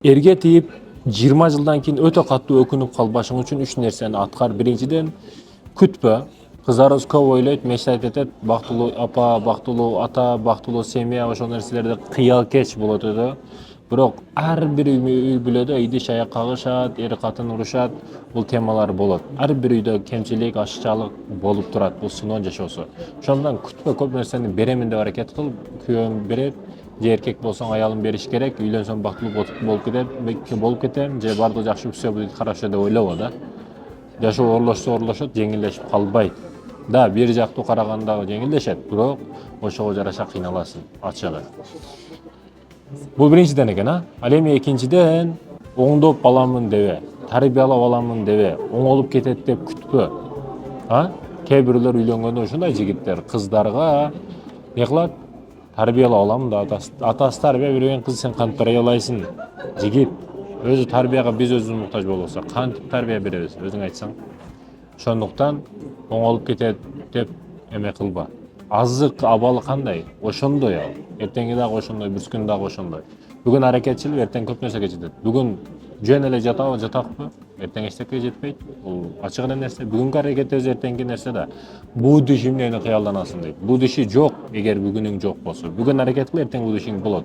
Erге тиіп 20 жылдан кейін өте қатты өкініп қалбашың үшін 3 нәрсені атқар. Біріншіден, күтпе. Қыздарыңыз көп ойлайды, мечтать етеді, бақытлы апа, бақытлы ата, бақытлы семья, ошол нерселерде кыял кеч болот еді. Бирок ар бир үй биледі, үйдө шаяк кагышат, эр катын урушат, бул темалар болот. Ар бир үйдө кемчилик, ашчалык болуп турат, бул сыноо жашоосу. Ошондон күтпө, көп нерсени беремин деп аракет кыл, күйөөм берет, же эркек болсоң аялым бериш керек, үйлөнсөм бактылуу болуп кетем, же баардыгы жакшы все будет хорошо деп ойлобо да. Жашоо орлошот, жеңилдешип калбайт. Да, бир жактуу караганда жеңилдешет, бирок ошого жараша кыйналасың, ачыгы. Бул биринчиден экен, Ал эми экинчиден, оңдоп аламын дебе, тарбиялап аламын дебе, оңолуп кетет деп күтпө. Кээ бирлер үйлөнгөндө ушундай жигиттер кыздарга не кылат? Тарбиялап аламын да, атасы тарбия берген кыз сен кантип тарбиялайсың? Жигит өзү тарбияга биз өзүбүз муктаж болсок, кантип тарбия беребиз? Өзүң айтсаң. Ошондуктан оңолуп кетет деп эме кылба. Азык абалы кандай? Ошондой ал. Эртеңки дагы ошондой, бүрскүн дагы ошондой. Бүгүн аракетчил, эртең көп нерсеге жетет. Бүгүн жөн эле жатакпы? Эртең эчтекке жетпейт. Бул ачык эле нерсе. Бүгүнкү аракетибиз эртеңки нерсе да. Будущий менен кыялданасың дейт. Будущий жок, эгер бүгүнүң жок болсо. Бүгүн аракет кыл, эртең будущиң болот.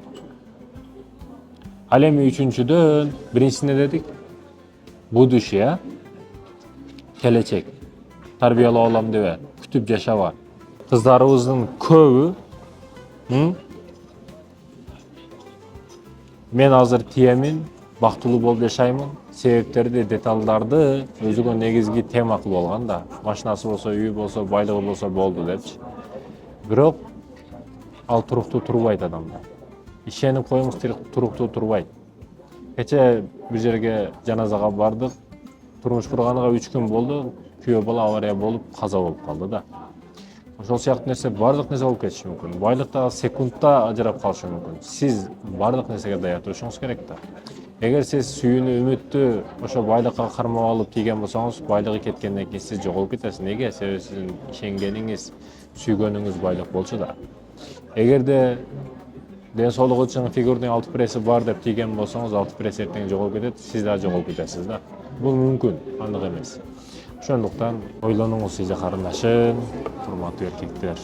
Ал эми үчүнчүдөн, биринчисине дедик, будущий, келечек. Тарбиялап алам дебе, күтүп жашаба. Кыздарыбыздын көбү мен азыр тиемин, бактылуу болуп жашаймын, себептерди, деталдарды өзүгө негизги тема кылып алган да. Машинасы болсо, үйү болсо, байлыгы болсо болду депчи. Бирок ал туруктуу турбайт адамда. Ишенип коюңуз, туруктуу турбайт. Кече бир жерге жаназага бардык, турмуш курганга 3 күн болду, күйөө бала авария болуп каза болуп калды да. Ошол сыяктуу нерсе бардык нерсе болуп кетиши мүмкүн. Байлык дагы секундта ажырап калышы мүмкүн. Сиз бардык нерсеге даяр турушуңуз керек да. Эгер сиз сүйүүнү, үмүттү ошо байлыкка кармап алып тийген болсоңуз, байлыгы кеткенден кийин сиз жоголуп кетесиз. Неге? Себеби сиздин ишенгениңиз, сүйгөнүңүз байлык болчу да. Эгерде ден соолугу үчүн фигурный алты пресси бар деп тийген болсоңуз, алты пресс эртең жоголуп кетет, сиз да жоголуп кетесиз да. Бул мүмкүн, андык эмес. Ошондуктан ойлонуңуз, эже карындашым, урматтуу эркектер.